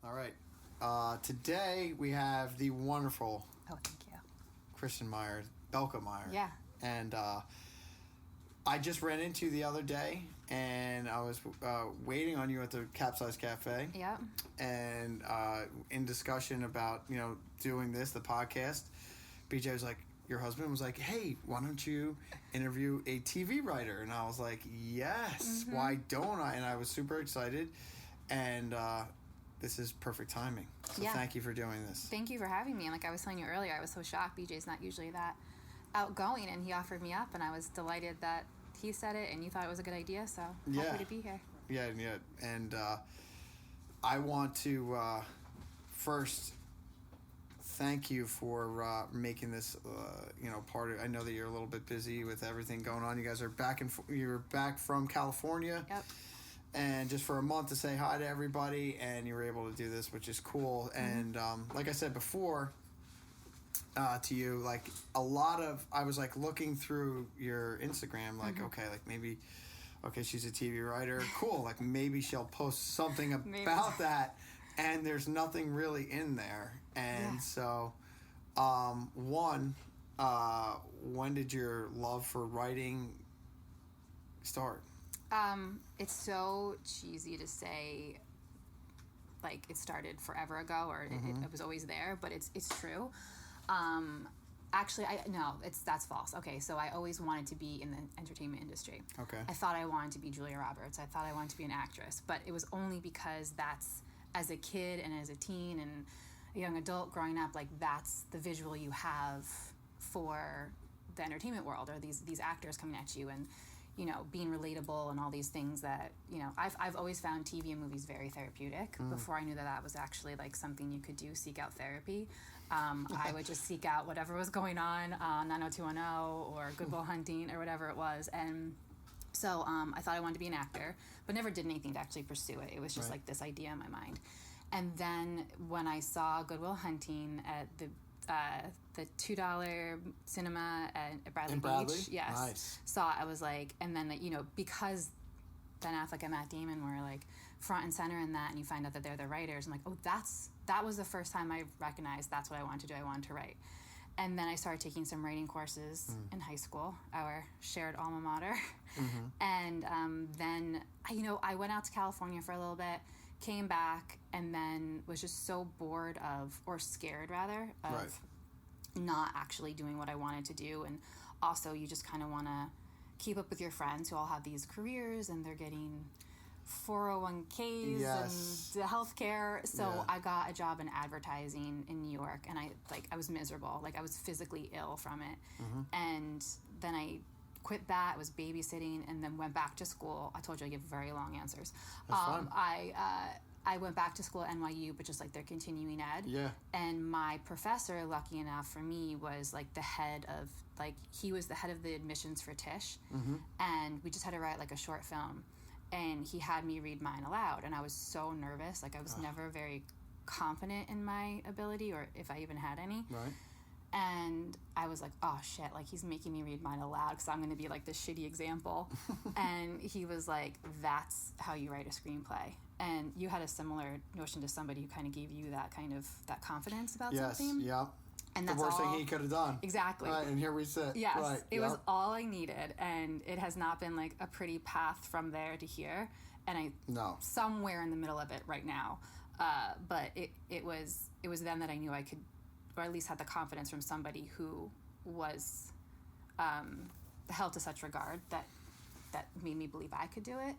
All right. Today we have the wonderful thank you. Kristin Maier, Belka Maier. Yeah. And I just ran into you the other day, and I was waiting on you at the Capsize Cafe. Yep. And in discussion about, doing the podcast, BJ was like, your husband was like, hey, why don't you interview a TV writer? And I was like, yes, why don't I? And I was super excited. And this is perfect timing. So thank you for doing this. Thank you for having me. And like I was telling you earlier, I was so shocked. BJ's not usually that outgoing, and he offered me up, and I was delighted that he said it and you thought it was a good idea. So happy to be here. Yeah. And I want to first thank you for making this, part of. I know that you're a little bit busy with everything going on. You guys are you're back from California. Yep. And just for a month to say hi to everybody, and you were able to do this, which is cool. And like I said before to you, like I was like looking through your Instagram, like, okay, like maybe, she's a TV writer. Cool. Like maybe she'll post something about that. And there's nothing really in there. And so, when did your love for writing start? It's so cheesy to say, like, it started forever ago, or it was always there, but it's true. Actually, that's false. Okay, so I always wanted to be in the entertainment industry. Okay. I thought I wanted to be Julia Roberts. I thought I wanted to be an actress, but it was only because that's, as a kid and as a teen and a young adult growing up, like, that's the visual you have for the entertainment world, or these actors coming at you and, being relatable and all these things that, I've always found TV and movies very therapeutic. Before I knew that was actually like something you could do, seek out therapy. I would just seek out whatever was going on 90210 or Good Will Hunting or whatever it was. And so I thought I wanted to be an actor, but never did anything to actually pursue it. It was just like this idea in my mind. And then when I saw Good Will Hunting at the $2 cinema at Bradley Beach, nice. Saw it, I was like, and then because Ben Affleck and Matt Damon were like front and center in that, and you find out that they're the writers, I'm like, that was the first time I recognized that's what I wanted to do. I wanted to write. And then I started taking some writing courses in high school, our shared alma mater. And then, I went out to California for a little bit, came back, and then was just so bored or scared rather, of not actually doing what I wanted to do. And also you just kind of want to keep up with your friends who all have these careers and they're getting 401ks and the healthcare. So I got a job in advertising in New York, and I was miserable. Like, I was physically ill from it. And then I quit that, was babysitting, and then went back to school. I told you I give very long answers. I went back to school at NYU, but just like their continuing ed. Yeah. And my professor, lucky enough for me, was like he was the head of the admissions for Tisch. And we just had to write like a short film. And he had me read mine aloud, and I was so nervous. Like, I was never very confident in my ability, or if I even had any. Right. And I was like, oh shit, like, he's making me read mine aloud because I'm going to be like this shitty example. And he was like, that's how you write a screenplay. And you had a similar notion to somebody who kind of gave you that confidence about something. Yes, yeah. And that's the worst thing he could have done. Exactly. Right, and here we sit. Yes, right, it was all I needed, and it has not been like a pretty path from there to here. And somewhere in the middle of it right now. But it was then that I knew I could, or at least had the confidence from somebody who was held to such regard that made me believe I could do it.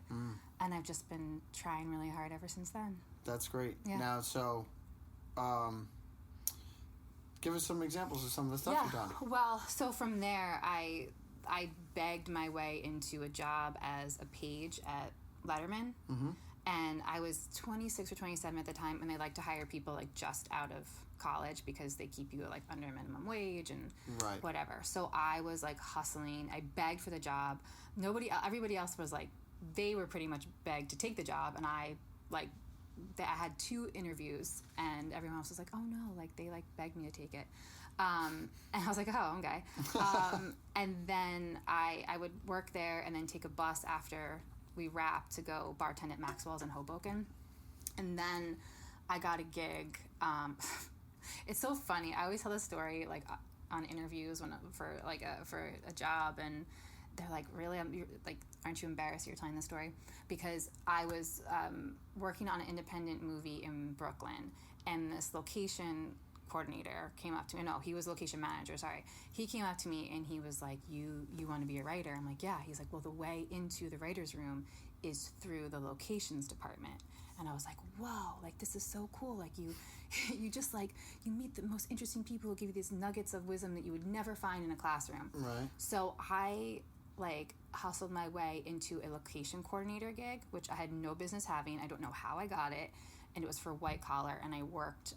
And I've just been trying really hard ever since then. That's great. Yeah. Now, so give us some examples of some of the stuff you've done. Well, so from there, I begged my way into a job as a page at Letterman. And I was 26 or 27 at the time, and they like to hire people like just out of college because they keep you like under minimum wage and whatever. So I was like hustling. I begged for the job. Everybody else was like, they were pretty much begged to take the job, and I had 2 interviews, and everyone else was like, oh no, like they like begged me to take it. And I was like, oh, okay. And then I would work there and then take a bus after we wrapped to go bartend at Maxwell's in Hoboken. And then I got a gig. It's so funny. I always tell this story like on interviews for a job, and they're like, "Really? Aren't you embarrassed you're telling this story?" Because I was working on an independent movie in Brooklyn, and this location coordinator came up to me. No, he was location manager. Sorry, he came up to me and he was like, "You want to be a writer?" I'm like, "Yeah." He's like, "Well, the way into the writers' room is through the locations department." And I was like, "Whoa! Like this is so cool! Like you just like you meet the most interesting people who give you these nuggets of wisdom that you would never find in a classroom." Right. So I hustled my way into a location coordinator gig, which I had no business having. I don't know how I got it. And it was for white collar, and I worked,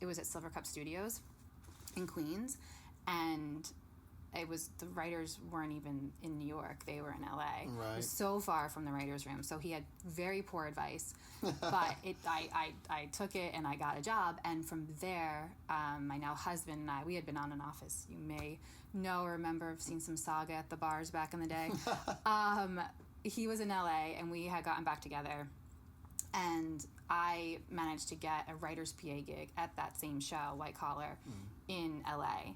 it was at Silver Cup Studios in Queens, and the writers weren't even in New York, they were in LA. Right. It was so far from the writer's room, so he had very poor advice, but I took it, and I got a job, and from there, my now husband and I, we had been on and off, as you may know or remember, I've seen some saga at the bars back in the day. He was in LA, and we had gotten back together, and I managed to get a writer's PA gig at that same show, White Collar, in LA.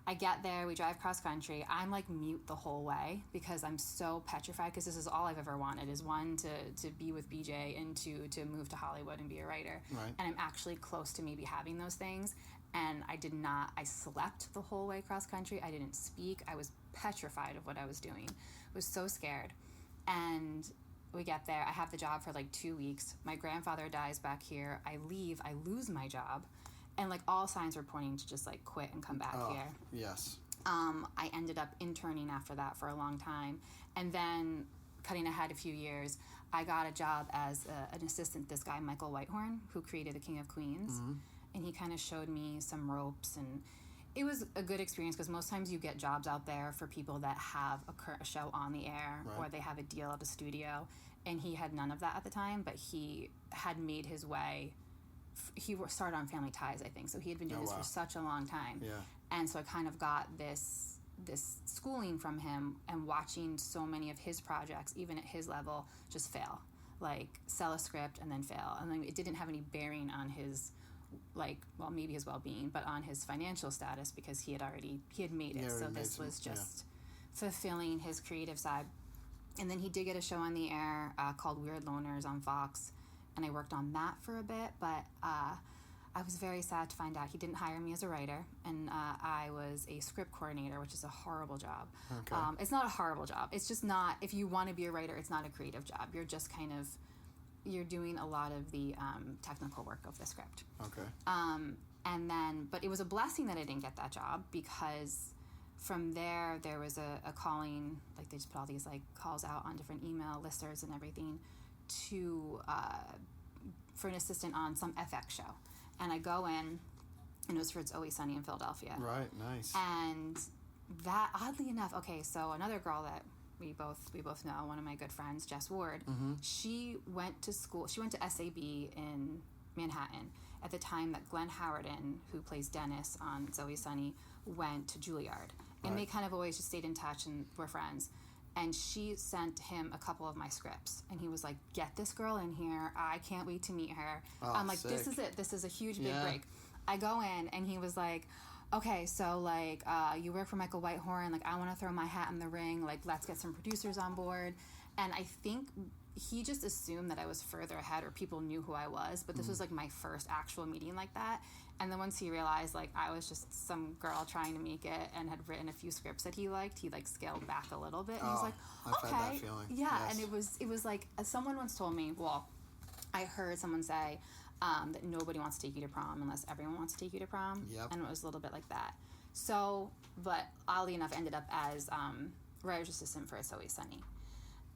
I get there, we drive cross country. I'm like mute the whole way because I'm so petrified, because this is all I've ever wanted, is one, to be with BJ, and two, to move to Hollywood and be a writer. Right. And I'm actually close to maybe having those things. And I slept the whole way cross country. I didn't speak. I was petrified of what I was doing. I was so scared. And we get there. I have the job for like 2 weeks. My grandfather dies back here. I leave. I lose my job. And like all signs were pointing to just like quit and come back here. Yes. I ended up interning after that for a long time. And then cutting ahead a few years, I got a job as an assistant to this guy, Michael Whitehorn, who created The King of Queens. Mm-hmm. And he kind of showed me some ropes, and it was a good experience, because most times you get jobs out there for people that have a show on the air, right, or they have a deal at a studio, and he had none of that at the time, but he had made his way. He started on Family Ties, I think, so he had been doing this for such a long time. Yeah. And so I kind of got this schooling from him, and watching so many of his projects, even at his level, just fail. Like, sell a script and then fail. And then it didn't have any bearing on his, maybe his well-being, but on his financial status, because he had made it. Yeah, so this was just fulfilling his creative side. And then he did get a show on the air called Weird Loners on Fox, and I worked on that for a bit, but I was very sad to find out he didn't hire me as a writer, and I was a script coordinator, which is a horrible job. Okay. It's not a horrible job. It's just not, if you want to be a writer, it's not a creative job. You're just you're doing a lot of the technical work of the script. Okay. But it was a blessing that I didn't get that job, because from there was a calling, like they just put all these calls out on different email listservs and everything for an assistant on some FX show. And I go in, and it was for It's Always Sunny in Philadelphia. Right, nice. And that, oddly enough, okay, so another girl that we both know, one of my good friends, Jess Ward, mm-hmm. She went to SAB in Manhattan at the time that Glenn Howerton, who plays Dennis on It's Always Sunny, went to Juilliard. And right. They kind of always just stayed in touch and were friends. And she sent him a couple of my scripts. And he was like, "Get this girl in here. I can't wait to meet her." I'm like, sick. This is it. This is a huge, big break. I go in, and he was like, "Okay, so, you work for Michael Whitehorn. I want to throw my hat in the ring. Let's get some producers on board." And I think he just assumed that I was further ahead, or people knew who I was. But this was, my first actual meeting like that. And then once he realized, I was just some girl trying to make it, and had written a few scripts that he liked, he, scaled back a little bit. And he was like, "Okay." I've had that feeling. Yeah, yes. And it was someone once told me, I heard someone say that nobody wants to take you to prom unless everyone wants to take you to prom. Yep. And it was a little bit like that. So, but oddly enough, ended up as writer's assistant for It's Always Sunny.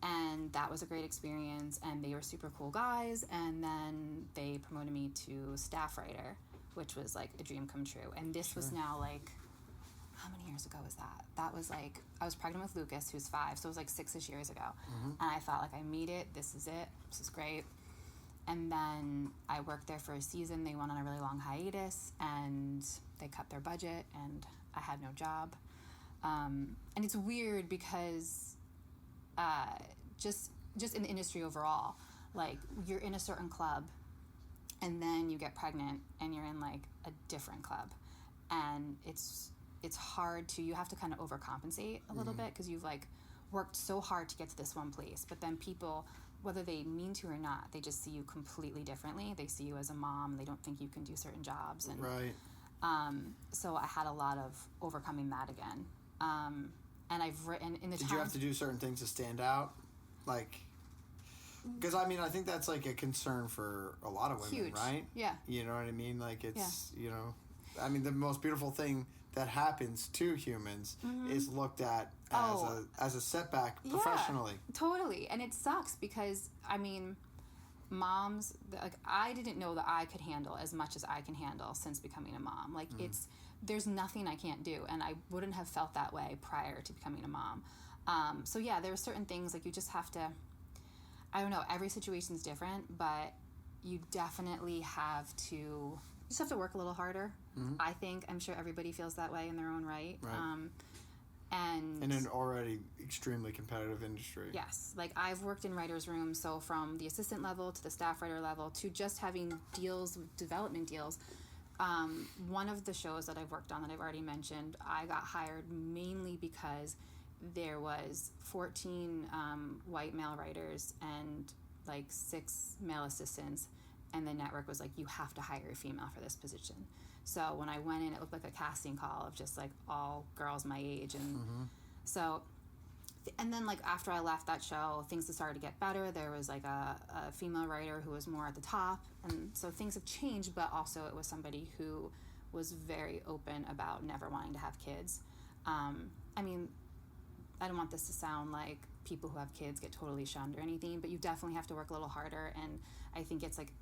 And that was a great experience, and they were super cool guys. And then they promoted me to staff writer, which was a dream come true. And this was now how many years ago was that? That was I was pregnant with Lucas, who's 5, so it was 6-ish years ago. Mm-hmm. And I thought I made it, this is great. And then I worked there for a season. They went on a really long hiatus, and they cut their budget, and I had no job. And it's weird because just in the industry overall, you're in a certain club, and then you get pregnant and you're in like a different club, and it's hard to, you have to kind of overcompensate a little bit because you've like worked so hard to get to this one place, but then people, whether they mean to or not, they just see you completely differently. They see you as a mom. They don't think you can do certain jobs. And right. So I had a lot of overcoming that again. And I've written in the Did you have to do certain things to stand out? Like, because I mean, I think that's like a concern for a lot of women, huge. right? Yeah. You know what I mean? Like, it's, you know, I mean, the most beautiful thing that happens to humans is looked at as a setback professionally. Yeah, totally. And it sucks because, I mean, moms, like, I didn't know that I could handle as much as I can handle since becoming a mom. Like, there's nothing I can't do, and I wouldn't have felt that way prior to becoming a mom. So yeah, there are certain things, like, you just have to, I don't know, every situation's different, but you definitely have to, you just have to work a little harder. I think, I'm sure everybody feels that way in their own right. And in an already extremely competitive industry. Yes. Like, I've worked in writers' rooms, so from the assistant level to the staff writer level to just having deals, development deals. One of the shows that I've worked on that I've already mentioned, I got hired mainly because there was 14 white male writers and like 6 male assistants, and the network was like, you have to hire a female for this position. So when I went in, it looked like a casting call of just like all girls my age. And so, and then like after I left that show, things started to get better. There was like a female writer who was more at the top. And so things have changed, but also it was somebody who was very open about never wanting to have kids. I mean, I don't want this to sound like people who have kids get totally shunned or anything, but you definitely have to work a little harder. And I think it's like,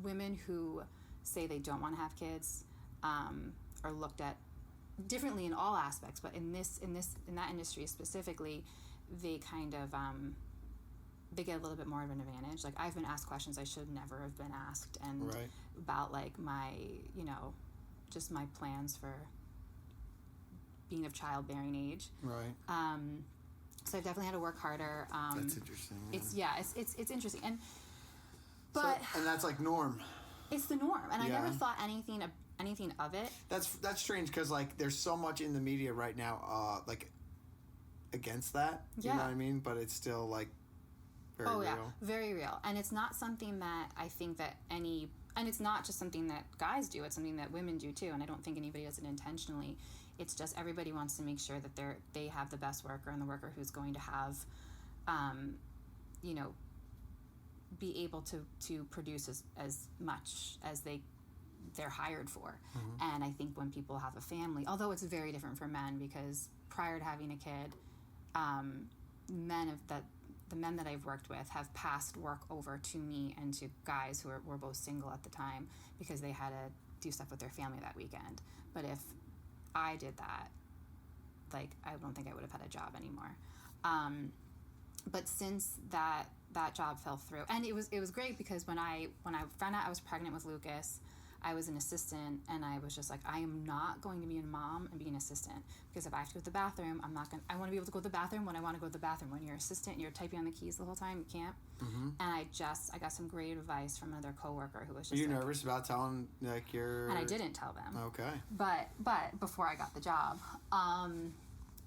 women who say they don't want to have kids are looked at differently in all aspects, but in that industry specifically, they kind of they get a little bit more of an advantage. Like, I've been asked questions I should never have been asked, and about like my, you know, just my plans for being of childbearing age. So I've definitely had to work harder. That's interesting. It's interesting, and that's like norm. It's the norm, and I never thought anything of it. That's strange because like there's so much in the media right now, like against that. You know what I mean? But it's still like very real. Very real, and it's not something that I think that and it's not just something that guys do. It's something that women do too, and I don't think anybody does it intentionally. It's just everybody wants to make sure that they have the best worker and the worker who's going to have, you know, be able to produce as much as they're hired for. And I think when people have a family, although it's very different for men, because prior to having a kid, the men that I've worked with have passed work over to me and to guys who were both single at the time because they had to do stuff with their family that weekend. But if I did that, like, I don't think I would have had a job anymore. But since that job fell through, and it was great because when I found out I was pregnant with Lucas, I was an assistant, and I was just like, I am not going to be a mom and be an assistant, because if I have to go to the bathroom, I want to be able to go to the bathroom when I want to go to the bathroom. When you're an assistant and you're typing on the keys the whole time, you can't. And I got some great advice from another coworker who was just, Were you nervous about telling, like, your... And I didn't tell them. Okay. But before I got the job.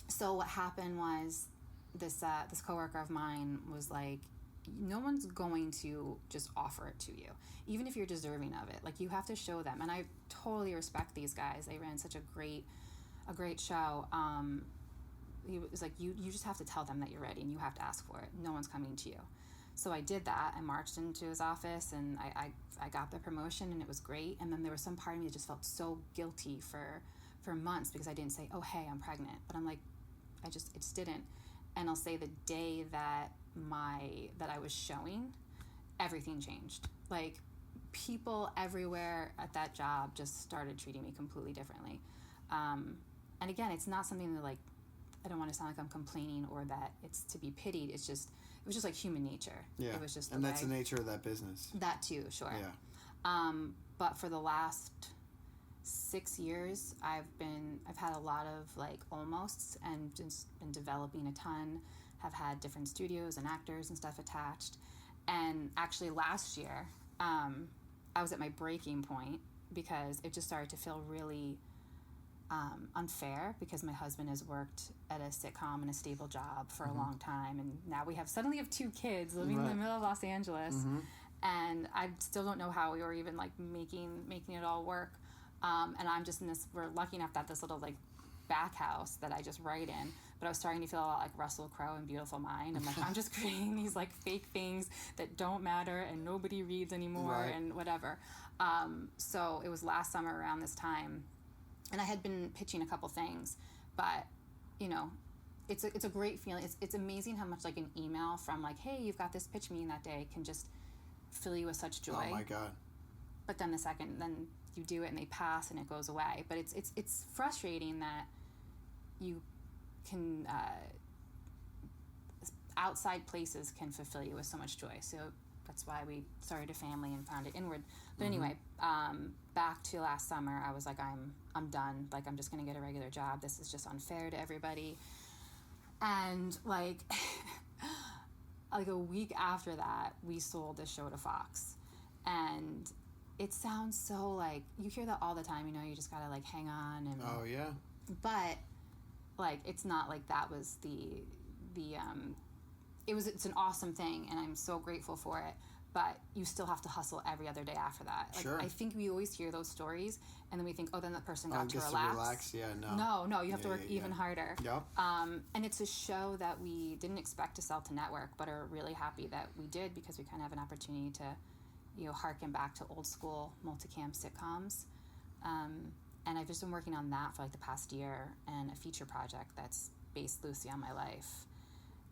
So what happened was this coworker of mine was like, no one's going to just offer it to you, even if you're deserving of it. Like, you have to show them. And I totally respect these guys. They ran such a great show. He was like, you just have to tell them that you're ready, and you have to ask for it. No one's coming to you. So I did that. I marched into his office, and I got the promotion, and it was great. And then there was some part of me that just felt so guilty for months because I didn't say, oh, hey, I'm pregnant. But I'm like, it just didn't. And I'll say the day that I was showing, everything changed. Like, people everywhere at that job just started treating me completely differently. And again, it's not something that, like, I don't want to sound like I'm complaining or that it's to be pitied. It was just like human nature. Yeah. It was just and that's the nature of that business. That too, sure. Yeah. But for the last 6 years, I've had a lot of like almosts and just been developing a ton, have had different studios and actors and stuff attached. And actually last year, I was at my breaking point because it just started to feel really unfair, because my husband has worked at a sitcom and a stable job for a long time, and now we suddenly have 2 kids living in the middle of Los Angeles, and I still don't know how we were even like making it all work. And I'm just in this, we're lucky enough to have this little like back house that I just write in, but I was starting to feel a lot like Russell Crowe in Beautiful Mind. I'm like, I'm just creating these like fake things that don't matter and nobody reads anymore, and whatever. So it was last summer around this time, and I had been pitching a couple things, but you know, it's a great feeling. It's amazing how much like an email from like, hey, you've got this pitch meeting that day, can just fill you with such joy. Oh my God. But then then you do it and they pass and it goes away. But it's frustrating that you can outside places can fulfill you with so much joy. So that's why we started a family and found it inward. But anyway, back to last summer, I was like, I'm done. Like, I'm just gonna get a regular job. This is just unfair to everybody. And like like a week after that, we sold the show to Fox. And it sounds so like, you hear that all the time, you know, you just gotta like hang on and oh yeah. But like, it's not like that was it's an awesome thing and I'm so grateful for it, but you still have to hustle every other day after that. Like, sure. I think we always hear those stories and then we think, oh, then the person got to relax. Yeah, No, you have to work even harder. Yep. And it's a show that we didn't expect to sell to network, but are really happy that we did, because we kind of have an opportunity to, you know, harken back to old school multicam sitcoms. And I've just been working on that for like the past year, and a feature project that's based loosely on my life.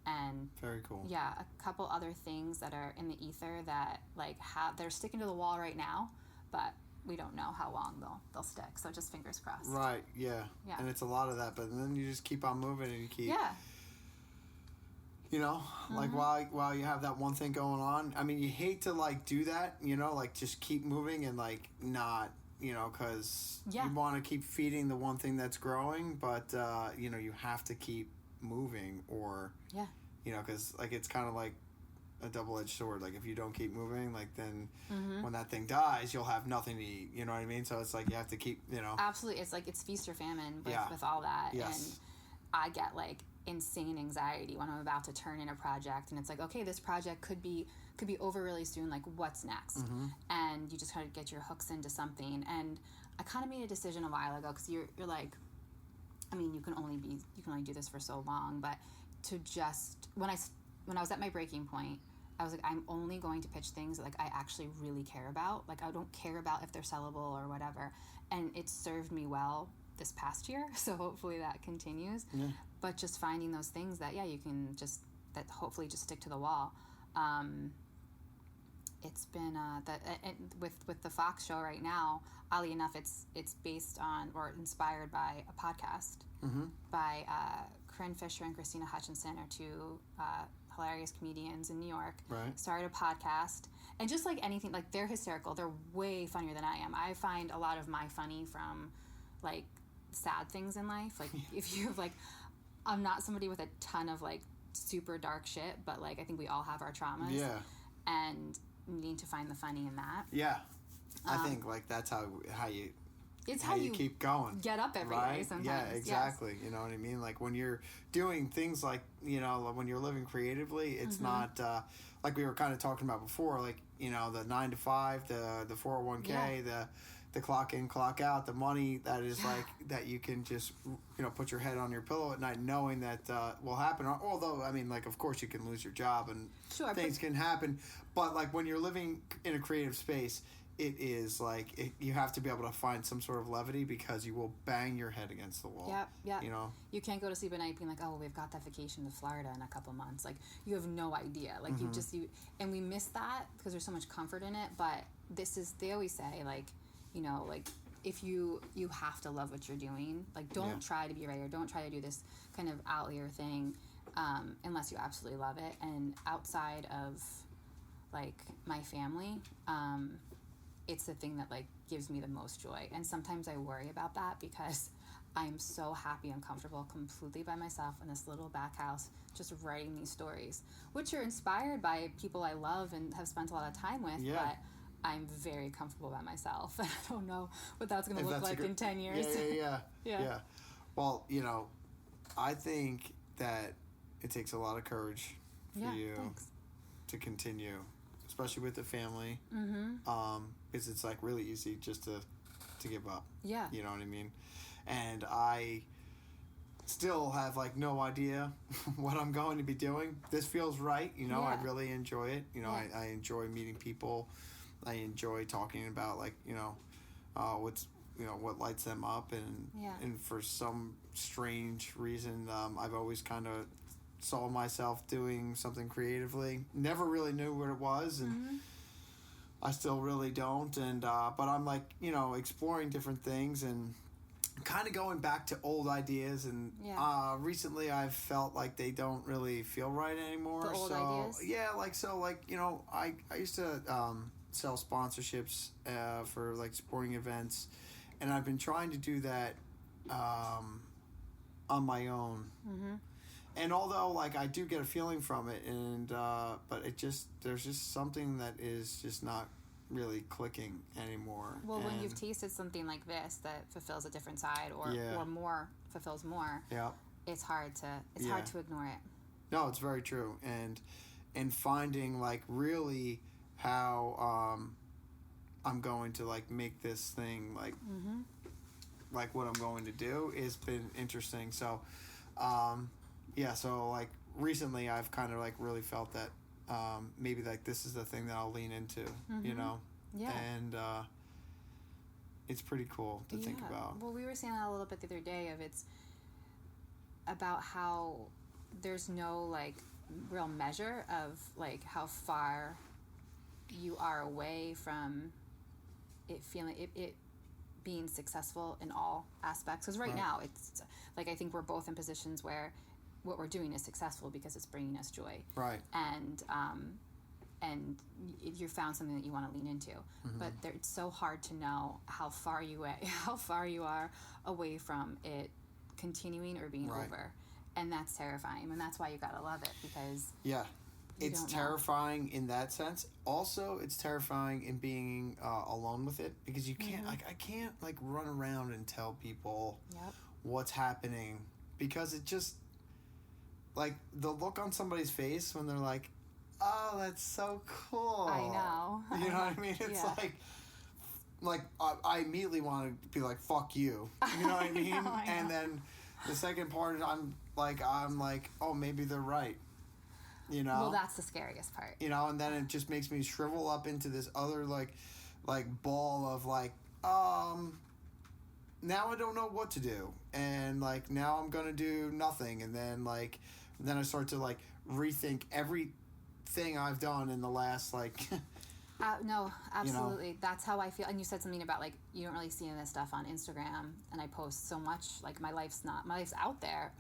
And very cool. Yeah, a couple other things that are in the ether that like they're sticking to the wall right now, but we don't know how long they'll stick. So just fingers crossed. Right. Yeah. And it's a lot of that, but then you just keep on moving and you keep. Yeah. You know, like while you have that one thing going on. I mean, you hate to like do that. You know, like just keep moving and like not. You know, because you want to keep feeding the one thing that's growing, but you know, you have to keep moving, or you know, because like it's kind of like a double-edged sword. Like if you don't keep moving, like then when that thing dies, you'll have nothing to eat. You know what I mean? So it's like you have to keep. You know, absolutely. It's like it's feast or famine with all that. Yes. And I get like insane anxiety when I'm about to turn in a project, and it's like, okay, this project could be over really soon, like what's next? And you just kind of get your hooks into something. And I kind of made a decision a while ago, because you're like, I mean, you can only do this for so long, but to just when I was at my breaking point, I was like, I'm only going to pitch things that like I actually really care about. Like I don't care about if they're sellable or whatever. And it served me well this past year, so hopefully that continues. But just finding those things that you can just hopefully just stick to the wall. It's been with the Fox show right now, oddly enough, it's based on or inspired by a podcast by Corinne Fisher and Christina Hutchinson, are 2 hilarious comedians in New York. Right. Started a podcast, and just like anything, like they're hysterical. They're way funnier than I am. I find a lot of my funny from like sad things in life. Like if you have like, I'm not somebody with a ton of like super dark shit, but like I think we all have our traumas. Yeah. And need to find the funny in that. Yeah. I think like that's how you it's how you keep going. Get up every day sometimes. Yeah, exactly. Yes. You know what I mean? Like when you're doing things like, you know, when you're living creatively, it's not like we were kind of talking about before, like, you know, the 9 to 5, the 401k, the clock in, clock out, the money that is like that you can just, you know, put your head on your pillow at night knowing that will happen. Although, I mean, like, of course you can lose your job and things can happen. But like when you're living in a creative space, it is like you have to be able to find some sort of levity, because you will bang your head against the wall. Yeah. You know, you can't go to sleep at night being like, oh, we've got that vacation to Florida in a couple months. Like you have no idea. Like and we miss that because there's so much comfort in it. But they always say like, you know, like if you have to love what you're doing. Like don't try to be a writer. Don't try to do this kind of outlier thing unless you absolutely love it. And outside of like my family, it's the thing that like gives me the most joy. And sometimes I worry about that because I'm so happy and comfortable completely by myself in this little back house, just writing these stories, which are inspired by people I love and have spent a lot of time with. Yeah. But I'm very comfortable by myself. I don't know what that's going to look like in 10 years. Yeah. Well, I think that it takes a lot of courage for you to continue, especially with the family. Because it's like really easy just to give up. Yeah. You know what I mean? And I still have like no idea what I'm going to be doing. This feels right. I really enjoy it. I enjoy meeting people. I enjoy talking about like, what's, what lights them up. And for some strange reason, I've always kind of saw myself doing something creatively. Never really knew what it was. And I still really don't. And, but I'm like, exploring different things and kind of going back to old ideas. And recently I've felt like they don't really feel right anymore. The old ideas? Yeah, I used to sell sponsorships for like sporting events, and I've been trying to do that on my own. And although like I do get a feeling from it, and but there's just something that is just not really clicking anymore. Well, when you've tasted something like this that fulfills a different side, or more fulfills more, it's hard to ignore it. No, it's very true. And finding like really how I'm going to like make this thing like what I'm going to do has been interesting. So so like recently I've kind of like really felt that maybe like this is the thing that I'll lean into, and it's pretty cool to think about. Well, we were saying that a little bit the other day it's about how there's no like real measure of like how far you are away from it feeling it being successful in all aspects, because right now it's like I think we're both in positions where what we're doing is successful because it's bringing us joy, and you found something that you want to lean into. But it's so hard to know how far you are away from it continuing or being over, and that's terrifying. And that's why you gotta love it, because it's terrifying in that sense. Also, it's terrifying in being alone with it, because you can't I can't like run around and tell people what's happening, because it just like the look on somebody's face when they're like, oh, that's so cool. I know. You know what I mean? It's like I immediately want to be like, fuck you. You know what I mean? I know. And then the second part is I'm like, oh, maybe they're right. Well, that's the scariest part. And then it just makes me shrivel up into this other like ball of like, now I don't know what to do. And like, now I'm going to do nothing. And then like, I start to like rethink everything I've done in the last like... No, absolutely. That's how I feel. And you said something about like, you don't really see any of this stuff on Instagram, and I post so much, like my life's out there.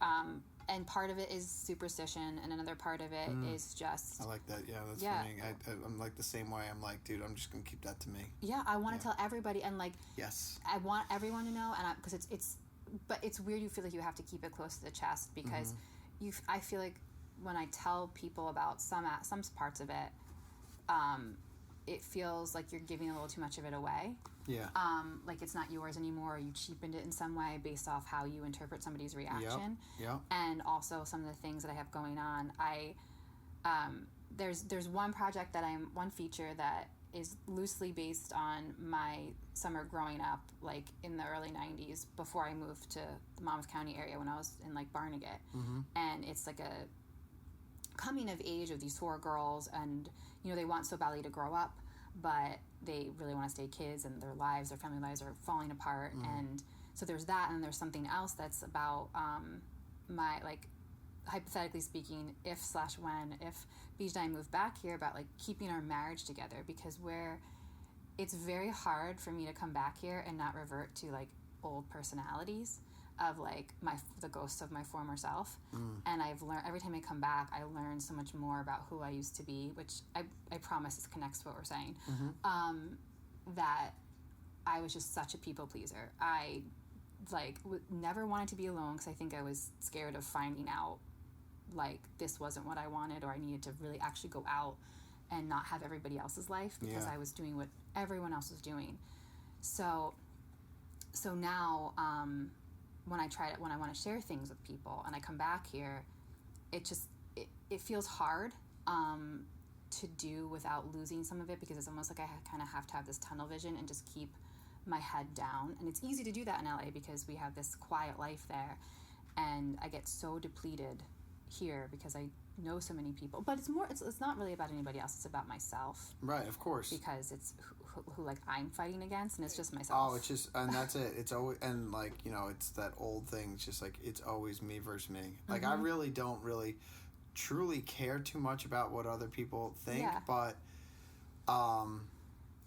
And part of it is superstition, and another part of it is just... I like that. Yeah, that's funny. I'm like the same way. I'm like, dude, I'm just going to keep that to me. Yeah, I want to tell everybody, and like... Yes. I want everyone to know, and because but it's weird you feel like you have to keep it close to the chest, because I feel like when I tell people about some parts of it, it feels like you're giving a little too much of it away. Yeah. Like it's not yours anymore, or you cheapened it in some way based off how you interpret somebody's reaction. Yeah. And also some of the things that I have going on. There's one project one feature that is loosely based on my summer growing up, like in the early 90s, before I moved to the Monmouth County area when I was in like Barnegat. And it's like a coming of age of these 4 girls, and they want so badly to grow up, but they really want to stay kids, and their family lives are falling apart. And so there's that, and there's something else that's about my, like, hypothetically speaking, if Beej and I move back here, about like keeping our marriage together, because it's very hard for me to come back here and not revert to like old personalities of like the ghosts of my former self. And I've learned, every time I come back, I learn so much more about who I used to be, which I promise this connects to what we're saying. That I was just such a people pleaser. I like never wanted to be alone because I think I was scared of finding out like this wasn't what I wanted, or I needed to really actually go out and not have everybody else's life because I was doing what everyone else was doing. So now when I want to share things with people and I come back here, it feels hard to do without losing some of it, because it's almost like I kind of have to have this tunnel vision and just keep my head down. And it's easy to do that in LA because we have this quiet life there, and I get so depleted here because I know so many people. But it's not really about anybody else, it's about myself. Right, of course. Because it's who like I'm fighting against, and it's just myself. Oh, it's just, and that's it. It's always, and like, you know, it's that old thing. It's just like, it's always me versus me. Like, I really don't truly care too much about what other people think, but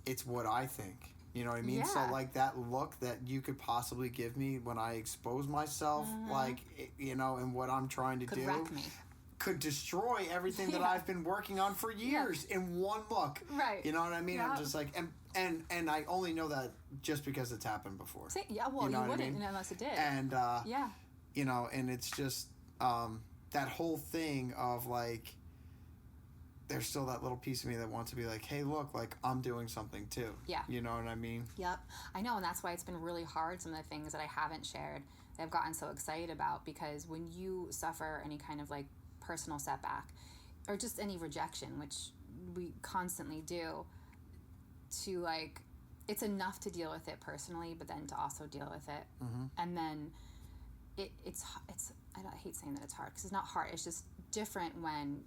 it's what I think. You know what I mean? So, like, that look that you could possibly give me when I expose myself, like, you know, and what I'm trying to do wreck me. Could destroy everything that I've been working on for years in one look. Right. You know what I mean? I'm just like, and I only know that just because it's happened before. Yeah, well, you wouldn't, I mean? Unless it did. And, you know, and it's just, that whole thing of, like, there's still that little piece of me that wants to be like, hey, look, like, I'm doing something too. Yeah. You know what I mean? Yep. I know, and that's why it's been really hard, some of the things that I haven't shared, that I've gotten so excited about, because when you suffer any kind of, like, personal setback, or just any rejection, which we constantly do, to, like, it's enough to deal with it personally, but then to also deal with it. And then it's I hate saying that it's hard, because it's not hard. It's just different when,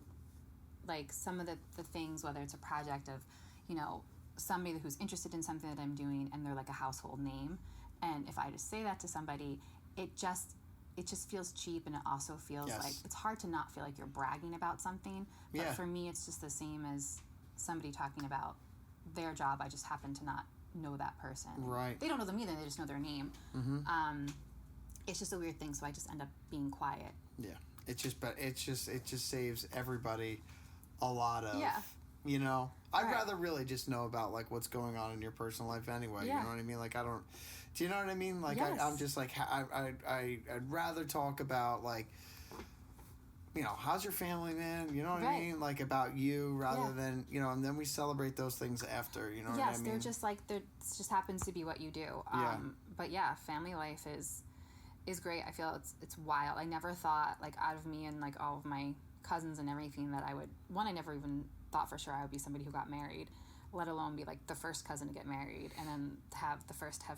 like, some of the things, whether it's a project of, you know, somebody who's interested in something that I'm doing and they're like a household name, and if I just say that to somebody, it just feels cheap, and it also feels like it's hard to not feel like you're bragging about something. But for me, it's just the same as somebody talking about their job. I just happen to not know that person. Right. They don't know them either. They just know their name. It's just a weird thing, so I just end up being quiet. Yeah. It just saves everybody a lot of, you know, I'd rather really just know about, like, what's going on in your personal life anyway. You know what I mean? Like, do you know what I mean? Like, I'm just like, I'd rather talk about, like, you know, how's your family, man? You know what I mean? Like, about you rather than, you know, and then we celebrate those things after, you know what I mean? Yes, they're just like, it just happens to be what you do. But yeah, family life is great. I feel it's wild. I never thought, like, out of me and, like, all of my cousins and everything, that I would, I never even thought for sure I would be somebody who got married, let alone be, like, the first cousin to get married and then have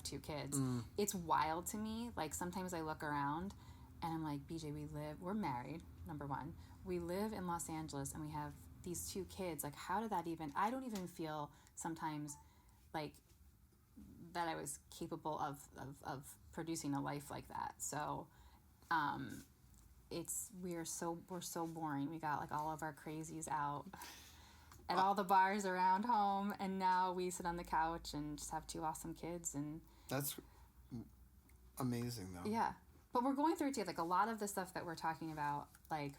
2 kids. It's wild to me. Like, sometimes I look around and I'm like, BJ, we're married, number one. We live in Los Angeles and we have these 2 kids. Like, how did that even, I don't even feel sometimes like that I was capable of producing a life like that. So, we're so boring. We got, like, all of our crazies out at all the bars around home, and now we sit on the couch and just have 2 awesome kids. And that's amazing, though. Yeah, but we're going through it together. Like, a lot of the stuff that we're talking about, like,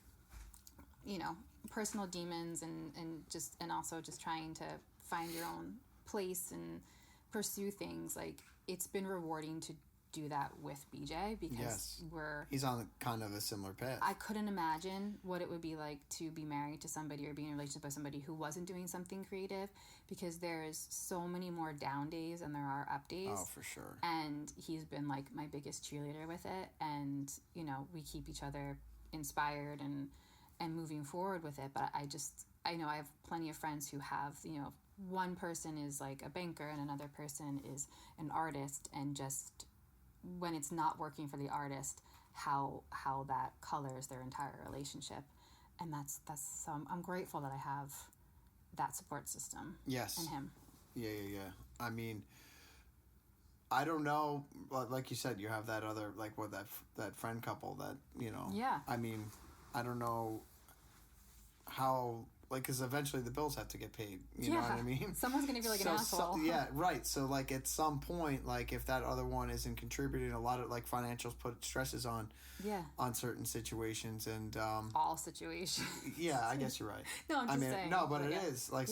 you know, personal demons and also just trying to find your own place and pursue things. Like, it's been rewarding to do that with BJ, because he's on kind of a similar path. I couldn't imagine what it would be like to be married to somebody or be in a relationship with somebody who wasn't doing something creative, because there's so many more down days than there are up days. Oh, for sure. And he's been, like, my biggest cheerleader with it, and, you know, we keep each other inspired and moving forward with it. But I know I have plenty of friends who have, you know, one person is like a banker and another person is an artist, and just when it's not working for the artist, how that colors their entire relationship. And that's I'm grateful that I have that support system. Yes. And him. Yeah. I mean, I don't know, like you said, you have that other, like, what, that friend couple that, you know. Yeah. I mean, I don't know how, like, because eventually the bills have to get paid. You know what I mean? Someone's going to feel like an asshole. Yeah, right. So, like, at some point, like, if that other one isn't contributing, a lot of, like, financials put stresses on certain situations, and all situations. Yeah, I guess you're right. No, I'm just saying. No, but it is. Like,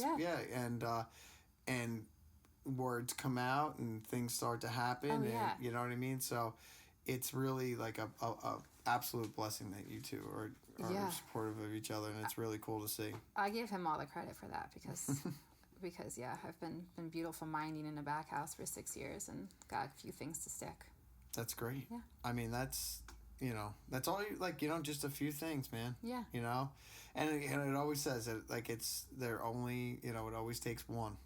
and words come out and things start to happen, and you know what I mean? So it's really like a absolute blessing that you two are supportive of each other, and it's really cool to see. I give him all the credit for that because I've been beautiful minding in a back house for 6 years and got a few things to stick. That's great. Yeah. I mean, that's that's all you like. Just a few things, man. Yeah. And it always says that like it always takes one.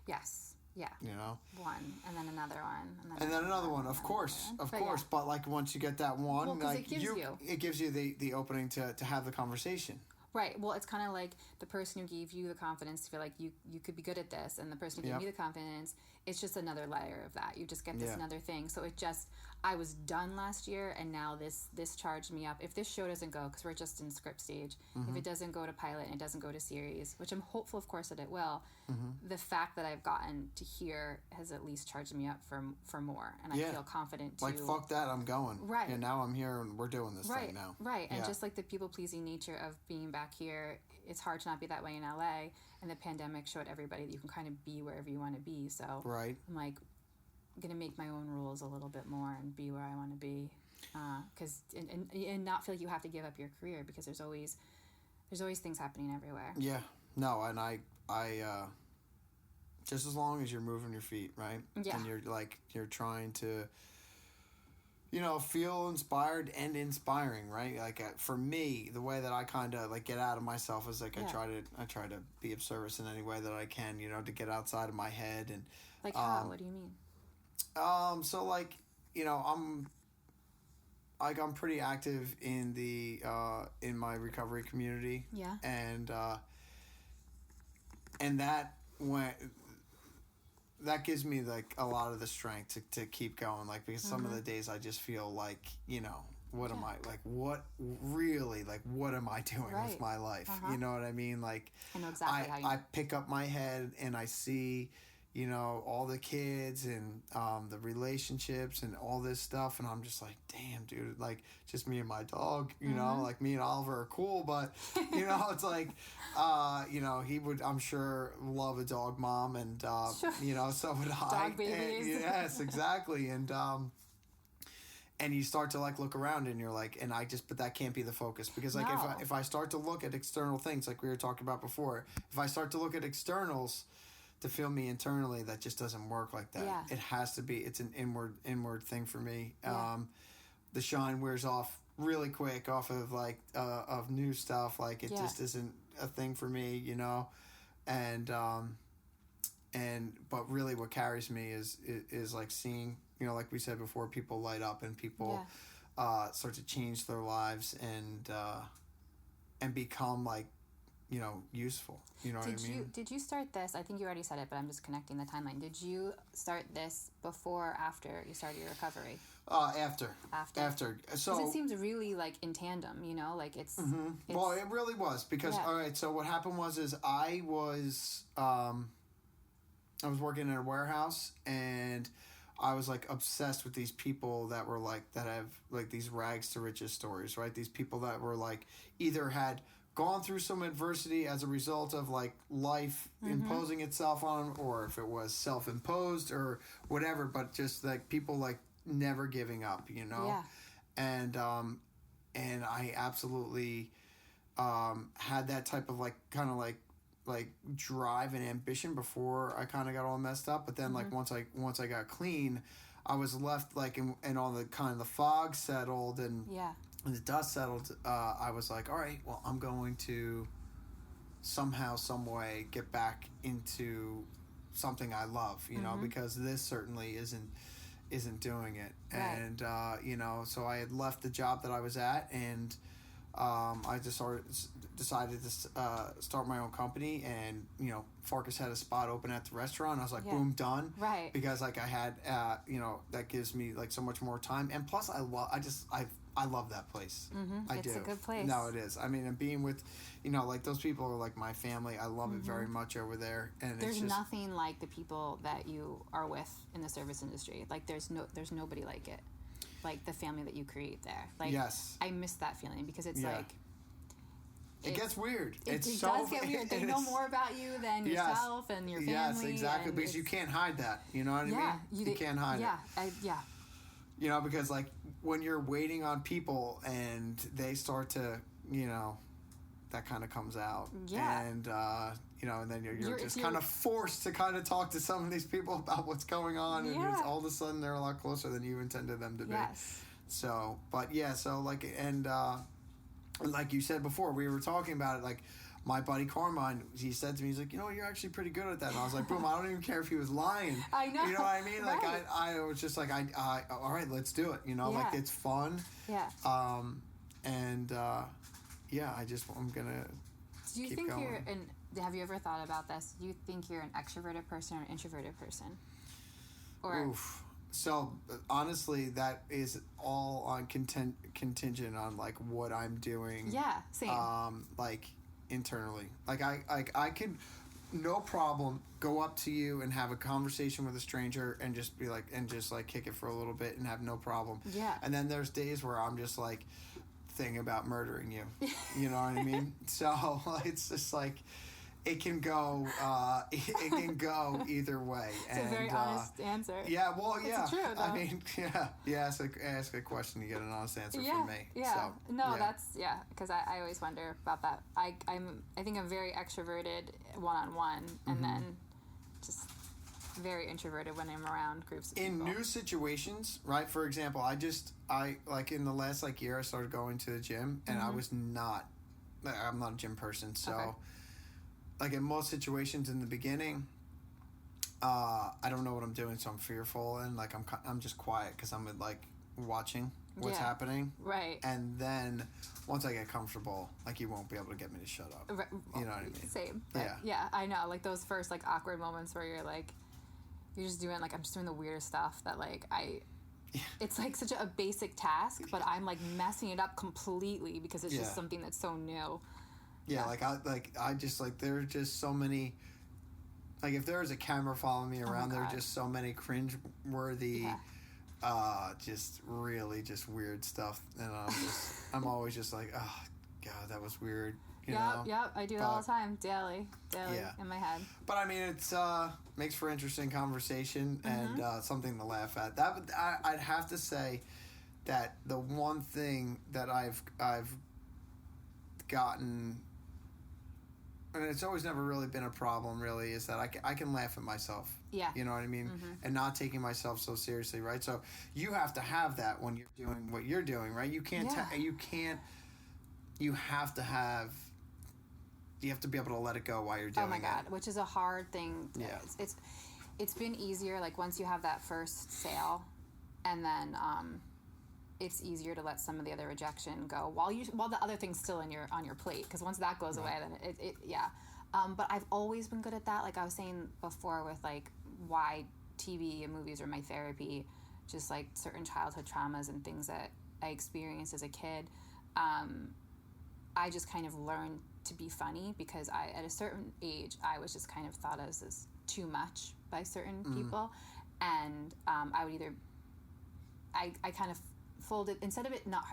Yes. Yeah. One, and then another one, and then another one. Of course. But like once you get that one, like it gives you the opening to have the conversation. Right. Well, it's kind of like the person who gave you the confidence to feel like you could be good at this, and the person who gave me the confidence. It's just another layer of that. You just get this another thing. So I was done last year, and now this charged me up. If this show doesn't go, because we're just in script stage, if it doesn't go to pilot and it doesn't go to series, which I'm hopeful, of course, that it will, the fact that I've gotten to here has at least charged me up for more, and I feel confident to... Like, fuck that, I'm going. Right. And now I'm here, and we're doing this thing now. Right, and just like the people-pleasing nature of being back here, it's hard to not be that way in LA, and the pandemic showed everybody that you can kind of be wherever you want to be, so... Right. I'm like... going to make my own rules a little bit more and be where I want to be, because and not feel like you have to give up your career, because there's always things happening everywhere. Yeah, no, and I just as long as you're moving your feet, right? Yeah. And you're trying to, feel inspired and inspiring, right? Like for me, the way that I kind of like get out of myself is like I try to be of service in any way that I can, to get outside of my head and. Like how? What do you mean? So like, I'm pretty active in the in my recovery community. Yeah. And that gives me like a lot of the strength to keep going, like, because some of the days I just feel like, what am I like? What am I doing with my life? You know what I mean? Like, I know exactly how you. I pick up my head and I see. All the kids and the relationships and all this stuff. And I'm just like, damn, dude, like, just me and my dog, like, me and Oliver are cool. But, it's like, he would, I'm sure, love a dog mom. And, so would I. Dog babies. And, yes, exactly. And you start to, like, look around and you're like, but that can't be the focus. Because, like, if I start to look at external things, like we were talking about before, if I start to look at externals, to feel me internally, that just doesn't work like that. Yeah. It has to be. It's an inward thing for me. Yeah. The shine wears off really quick off of like of new stuff. Like it just isn't a thing for me, And but really, what carries me is like seeing, like we said before, people light up and people start to change their lives and become like. Useful. You know what I mean? Did you start this? I think you already said it, but I'm just connecting the timeline. Did you start this before or after you started your recovery? After. So it seems really like in tandem, like it's. Well, it really was because all right. So what happened is I was working in a warehouse and I was like obsessed with these people that were like that have like these rags to riches stories, right? These people that were like either had gone through some adversity as a result of like life imposing itself on them, or if it was self-imposed or whatever, but just like people like never giving up, and I absolutely had that type of like kind of like drive and ambition before I kind of got all messed up, but then like once I got clean, I was left like and all the kind of the fog settled and when the dust settled, I was like, all right, well, I'm going to somehow, some way get back into something I love, because this certainly isn't doing it. Right. And, so I had left the job that I was at and I just decided to start my own company, and Farkas had a spot open at the restaurant. I was like, boom, done. Right. Because like I had, that gives me like so much more time, and plus I love that place. I do. It's a good place. No, it is. I mean, and being with, like those people are like my family. I love it very much over there. And there's nothing like the people that you are with in the service industry. Like there's nobody like it. Like the family that you create there. Like yes. I miss that feeling because it's like. It gets weird. It does get weird. They know more about you than yourself and your family. Yes, exactly. Because you can't hide that. You know what I mean? You can't hide it. You know, because like when you're waiting on people and they start to, you know, that kind of comes out. Yeah. And, you know, and then you're just kind of forced to kind of talk to some of these people about what's going on. And it's, all of a sudden they're a lot closer than you intended them to be. Yes. So, but yeah, so like, and like you said before, we were talking about it, like, my buddy Carmine, he said to me, he's like, you know, you're actually pretty good at that. And I was like, boom, I don't even care if he was lying. I know. You know what I mean? Like, right. I was just like, all right, let's do it. You know, like, it's fun. Yeah. And, yeah, I'm going to Do you keep think going. have you ever thought about this? Do you think you're an extroverted person or an introverted person? Or Oof. So, honestly, that is all on contingent on, like, what I'm doing. Yeah, same. Like, internally. Like, I could, no problem, go up to you and have a conversation with a stranger and just be like, kick it for a little bit and have no problem. Yeah. And then there's days where I'm just, like, thinking about murdering you. You know what I mean? So, it's just, like, it can go either way. It's a very honest answer. Yeah, well, yeah. It's true, though. I mean, ask a question, you get an honest answer from me. Yeah, so, that's, because I always wonder about that. I think I'm very extroverted one-on-one, and then just very introverted when I'm around groups of people. In new situations, right? For example, I like in the last like year, I started going to the gym, and I'm not a gym person, so... Okay. Like in most situations in the beginning, I don't know what I'm doing, so I'm fearful, and like I'm just quiet because I'm like watching what's happening. Right. And then once I get comfortable, like you won't be able to get me to shut up. Right. You know what I mean? Same. Yeah. Yeah, I know. Like those first like awkward moments where you're just doing like I'm just doing the weirdest stuff that like it's like such a basic task, but I'm like messing it up completely because it's just something that's so new. Yeah, I just like there are just so many. Like if there was a camera following me around, there are just so many cringe-worthy, just really just weird stuff, and I'm always just like, oh god, that was weird. You know? Yep, I do it all the time, daily in my head. But I mean, it's makes for interesting conversation and something to laugh at. I'd have to say that the one thing that I've gotten. And it's always never really been a problem, really, is that I can laugh at myself. Yeah. You know what I mean? And not taking myself so seriously, right? So you have to have that when you're doing what you're doing, right? You can't, you have to be able to let it go while you're doing it. Oh my God, which is a hard thing. Yeah. It's been easier, like once you have that first sale, and then it's easier to let some of the other rejection go while the other thing's still on your plate, because once that goes away, then it but I've always been good at that. Like I was saying before with like why TV and movies are my therapy, just like certain childhood traumas and things that I experienced as a kid. I just kind of learned to be funny because at a certain age I was just kind of thought as too much by certain people, and I would either I kind of folded, instead of it not,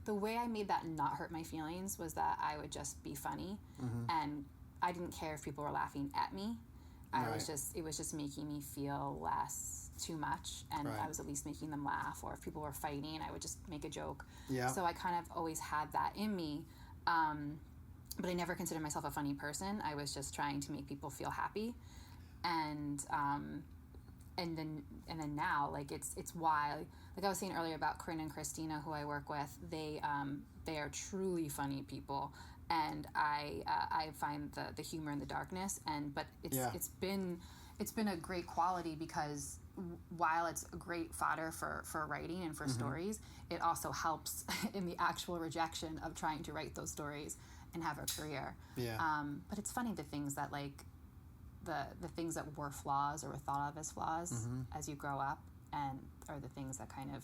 the way I made that not hurt my feelings was that I would just be funny, and I didn't care if people were laughing at me. It was just making me feel less too much, and I was at least making them laugh, or if people were fighting, I would just make a joke. Yeah. So I kind of always had that in me, but I never considered myself a funny person. I was just trying to make people feel happy, and then now, like it's why, like I was saying earlier about Corinne and Christina, who I work with, they are truly funny people, and I find the humor in the darkness, but it's been a great quality, because while it's a great fodder for writing and for stories, it also helps in the actual rejection of trying to write those stories and have a career. Yeah. But it's funny, the things that like the things that were flaws or were thought of as flaws as you grow up, and are the things that kind of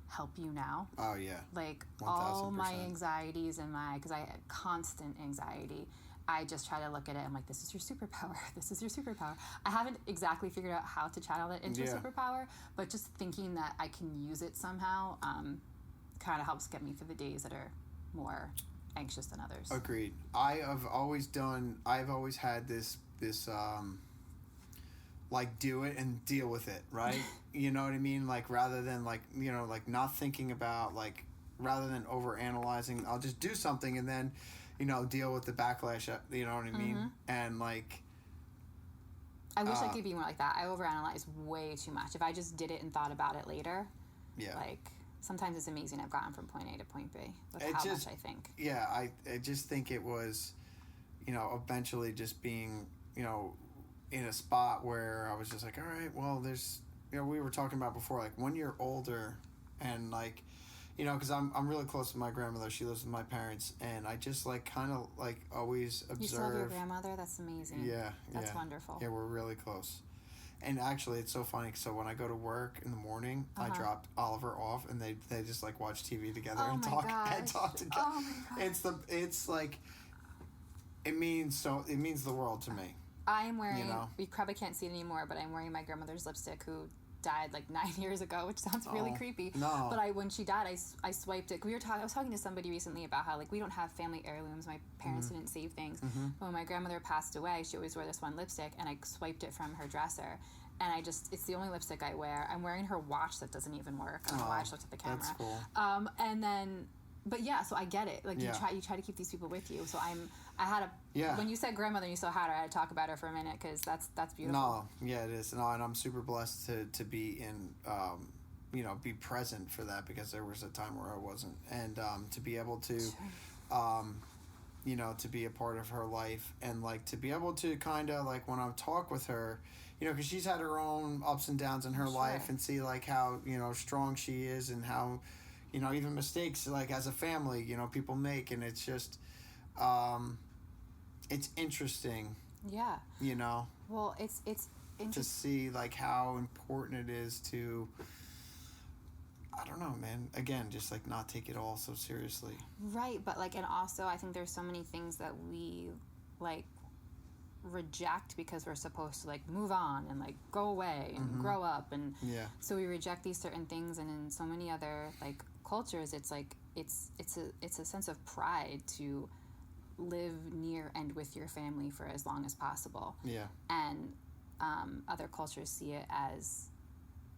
help you now. Oh yeah. Like 1000%. All my anxieties and because I had constant anxiety, I just try to look at it. I'm like, this is your superpower. This is your superpower. I haven't exactly figured out how to channel it into a superpower, but just thinking that I can use it somehow kind of helps get me through the days that are more anxious than others. Agreed. I've always had this like do it and deal with it, right? You know what I mean? Like rather than like, you know, like not thinking about like, rather than over analyzing, I'll just do something and then, you know, deal with the backlash, you know what I mean? And like, I wish I could be more like that. I overanalyze way too much. If I just did it and thought about it later, like sometimes it's amazing I've gotten from point A to point B with how much I think. Yeah, I just think it was, you know, eventually just being, you know, in a spot where I was just like, all right, well, there's, you know, we were talking about before, like when you're older and like, you know, because I'm really close to my grandmother. She lives with my parents, and I just like kind of like always observe. You still have your grandmother? That's amazing. Yeah, that's wonderful. Yeah, we're really close. And actually, it's so funny. So when I go to work in the morning, I drop Oliver off, and they just like watch TV together and talk together. Oh my gosh. It's like it means the world to me. I am wearing. You know? We probably can't see it anymore, but I'm wearing my grandmother's lipstick, who died like 9 years ago, which sounds really creepy. No. But when she died, I swiped it. I was talking to somebody recently about how like we don't have family heirlooms. My parents didn't save things. When my grandmother passed away, she always wore this one lipstick, and I swiped it from her dresser. And it's the only lipstick I wear. I'm wearing her watch that doesn't even work. I don't know why I just looked at the camera. That's cool. And then, but yeah, so I get it. Like you try to keep these people with you. So when you said grandmother and you saw her, I had to talk about her for a minute because that's beautiful. No, yeah, it is. No, and I'm super blessed to be in, you know, be present for that because there was a time where I wasn't, and to be able to, you know, to be a part of her life and like to be able to kind of like when I talk with her, you know, because she's had her own ups and downs in her life, and see like how, you know, strong she is and how, you know, even mistakes like as a family, you know, people make, and it's just, it's interesting. Yeah. You know. Well, it's interesting to see like how important it is to, I don't know, man. Again, just like not take it all so seriously. Right, but like, and also I think there's so many things that we like reject because we're supposed to like move on and like go away and grow up, and so we reject these certain things. And in so many other like cultures, it's like it's a sense of pride to live near and with your family for as long as possible. Yeah. And other cultures see it as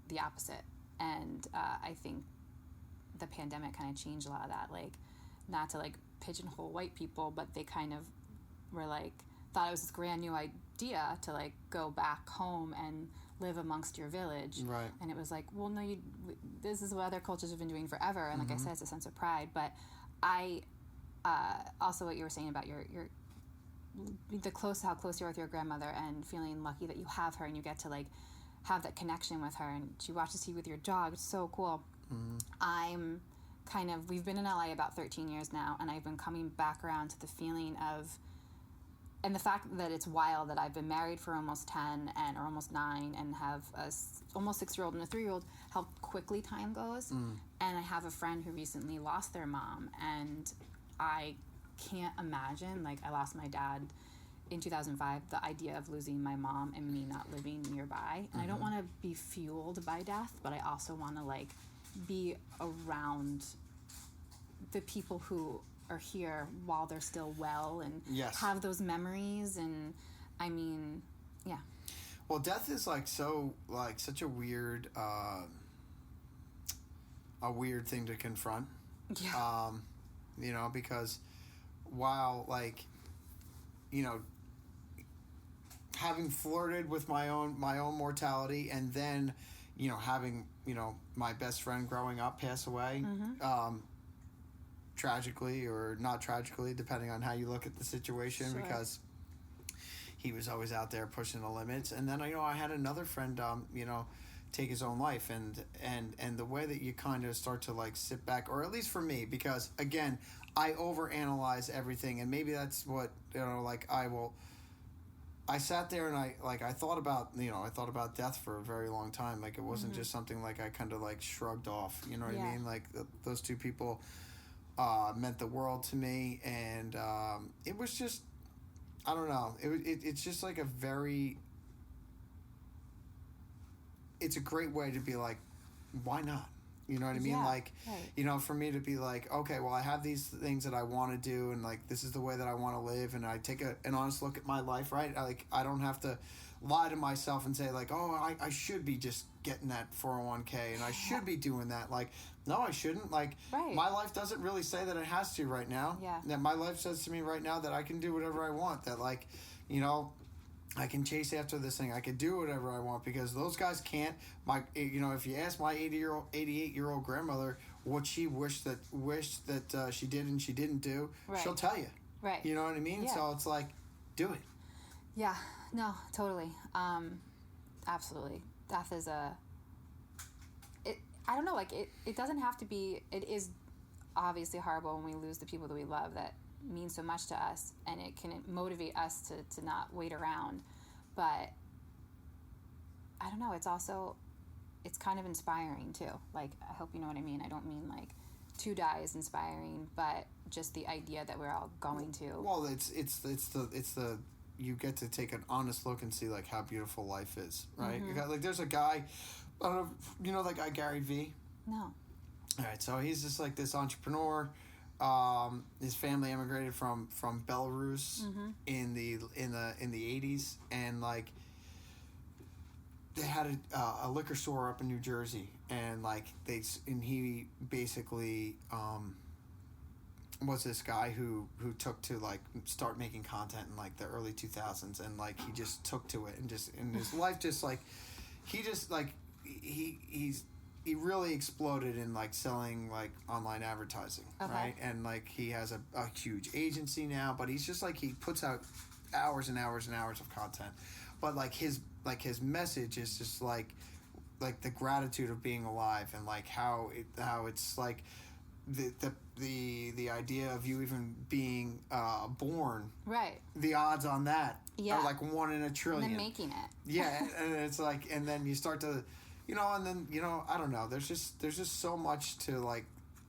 the opposite. And I think the pandemic kind of changed a lot of that. Like, not to like pigeonhole white people, but they kind of were like, thought it was this grand new idea to like go back home and live amongst your village. Right. And it was like, well, no, this is what other cultures have been doing forever. And like I said, it's a sense of pride. But I also what you were saying about how close you are with your grandmother, and feeling lucky that you have her and you get to like have that connection with her, and she watches you with your dog. It's so cool. We've been in LA about 13 years now, and I've been coming back around to the feeling of, and the fact that it's wild that I've been married for almost 10 or almost 9 and have a almost 6-year-old and a 3-year-old, how quickly time goes. And I have a friend who recently lost their mom, and I can't imagine, like, I lost my dad in 2005, the idea of losing my mom and me not living nearby. And I don't want to be fueled by death, but I also want to like be around the people who are here while they're still well, and have those memories. And I mean, yeah. Well, death is like such a weird thing to confront. Yeah. You know, because while like, you know, having flirted with my own mortality, and then, you know, having, you know, my best friend growing up pass away, tragically or not tragically, depending on how you look at the situation, because he was always out there pushing the limits. And then, you know, I had another friend, you know, take his own life, and the way that you kind of start to like sit back, or at least for me, because again, I overanalyze everything, and maybe that's what, you know, like I sat there and I thought about death for a very long time. Like, it wasn't just something like I kind of like shrugged off, you know what I mean? Like those two people meant the world to me, and it was just, I don't know, it's just like it's a great way to be like, why not? You know what I mean? Like, you know, for me to be like, okay, well, I have these things that I want to do, and like, this is the way that I want to live, and I take an honest look at my life, right? I don't have to lie to myself and say like, oh, I should be just getting that 401k and I should be doing that. Like, no, I shouldn't. Like, my life doesn't really say that it has to right now. Yeah. That my life says to me right now that I can do whatever I want. That, like, you know, I can chase after this thing. I can do whatever I want because those guys can't. You know, if you ask my 88-year-old grandmother what she wished that she did and she didn't do, she'll tell you. Right. You know what I mean? Yeah. So it's like, do it. Yeah. No, totally. Absolutely. Death is I don't know, like, it doesn't have to be, it is obviously horrible when we lose the people that we love that mean so much to us, and it can motivate us to not wait around. But I don't know, it's kind of inspiring too. Like, I hope you know what I mean. I don't mean like to die is inspiring, but just the idea that we're all going to. Well, it's the you get to take an honest look and see like how beautiful life is, right? Mm-hmm. Like, there's a guy, I don't know, you know that guy Gary Vee? No. All right, so he's just like this entrepreneur. His family immigrated from Belarus in the 80s, and like they had a liquor store up in New Jersey, and like he basically was this guy who took to like start making content in like the early 2000s, and like he just took to it, and just in his life just like he really exploded in like selling like online advertising, right? And like he has a huge agency now, but he's just like he puts out hours and hours and hours of content, but like his message is just like the gratitude of being alive, and like how it's like the idea of you even being born, right? The odds on that are like 1 in a trillion. And then making it, yeah, and it's like, and then you start to, you know, and then, you know, I don't know. There's just so much to like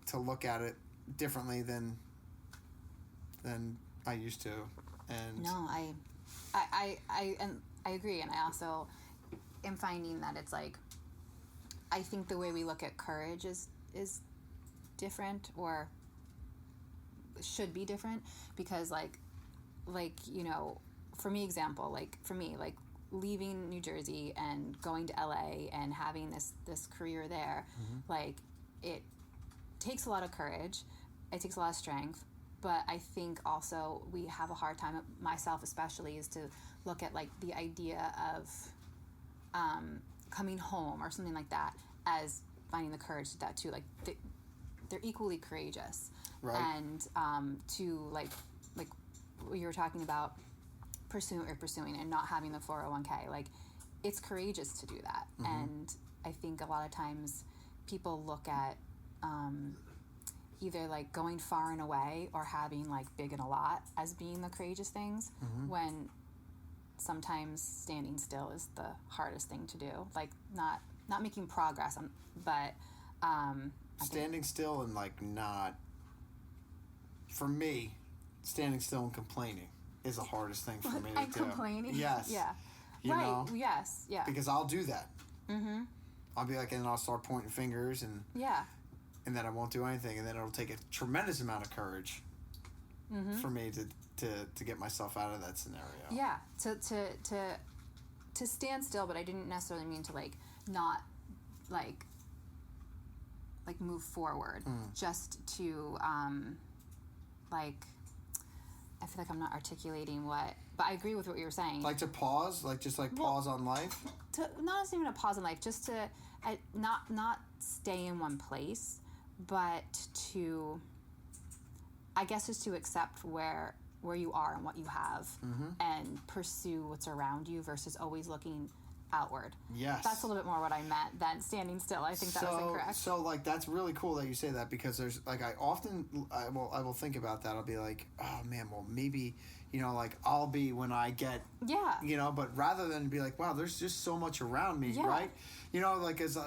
to look at it differently than I used to, and no, I agree, and I also am finding that it's like, I think the way we look at courage is different, or should be different, because like you know, for me leaving New Jersey and going to LA and having this career there, like, it takes a lot of courage, it takes a lot of strength, but I think also we have a hard time, myself especially, is to look at like the idea of coming home or something like that as finding the courage to that too. Like, they're equally courageous, right? And to like what you were talking about, pursuing and not having the 401k, like, it's courageous to do that. And I think a lot of times people look at either like going far and away or having like big and a lot as being the courageous things, when sometimes standing still is the hardest thing to do. Like, not making progress, but standing still and like not, for me, standing still and complaining is the hardest thing for me to do. Complaining? Yes. Yeah. You know? Yes. Yeah. Because I'll do that. I'll be like, and then I'll start pointing fingers, and and then I won't do anything, and then it'll take a tremendous amount of courage for me to get myself out of that scenario. Yeah. To stand still, but I didn't necessarily mean to like not like move forward. Just to like, I feel like I'm not articulating what, but I agree with what you were saying. Like to pause, like just like pause on life. Not even a pause on life, just to not stay in one place, but to, I guess, just to accept where you are and what you have, and pursue what's around you versus always looking outward. Yes. That's a little bit more what I meant than standing still. I think that was incorrect. So like, that's really cool that you say that, because there's like, I will think about that. I'll be like, oh man, well maybe, you know, like I'll be when I get, you know, but rather than be like, wow, there's just so much around me, right? You know, like as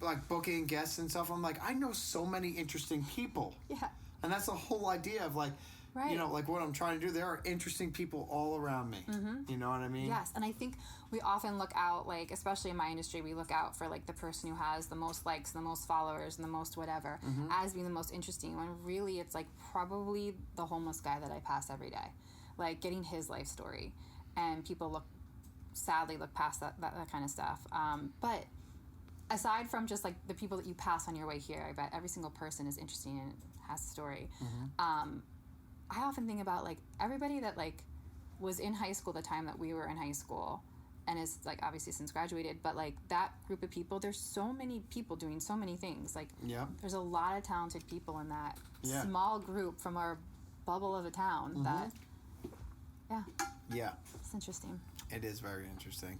like booking guests and stuff, I'm like, I know so many interesting people. Yeah. And that's the whole idea of like, right. You know, like what I'm trying to do, there are interesting people all around me. You know what I mean? Yes, and I think we often look out, like, especially in my industry, we look out for like the person who has the most likes, the most followers, and the most whatever, as being the most interesting, when really it's like probably the homeless guy that I pass every day, like getting his life story, and people look sadly look past that kind of stuff. But aside from just like the people that you pass on your way here, I bet every single person is interesting and has a story. I often think about like everybody that like was in high school the time that we were in high school and is like obviously since graduated, but like that group of people, there's so many people doing so many things. Like there's a lot of talented people in that small group from our bubble of a town that it's interesting. It is very interesting.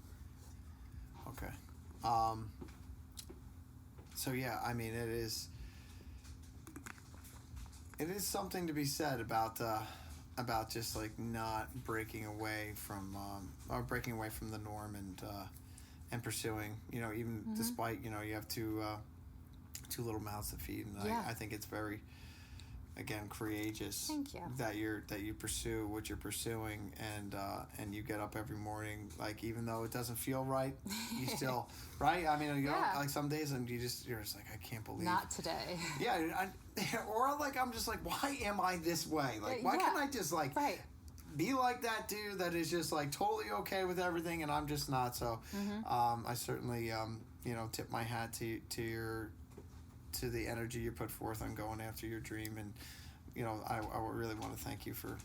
Okay. So yeah, I mean it is something to be said about just like not breaking away from the norm and pursuing, you know, even despite, you know, you have two little mouths to feed, and I think it's very, again, courageous. Thank you. That you pursue what you're pursuing, and you get up every morning, like even though it doesn't feel right, you still right. I mean, you know, like some days, and you're just like, I can't believe. Not today. Yeah, or like I'm just like, why am I this way? Like, why can't I just like be like that dude that is just like totally okay with everything, and I'm just not. So, I certainly you know, tip my hat to the energy you put forth on going after your dream, and you know, I really want to thank you for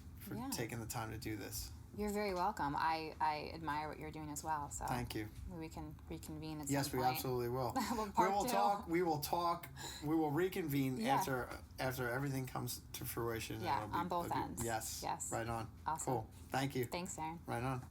taking the time to do this. You're very welcome. I admire what you're doing as well. So thank you. We can reconvene at yes, some we point. absolutely will. We will reconvene after everything comes to fruition. Yeah, on both ends. Yes. Right on. Awesome. Cool. Thank you. Thanks, Aaron. Right on.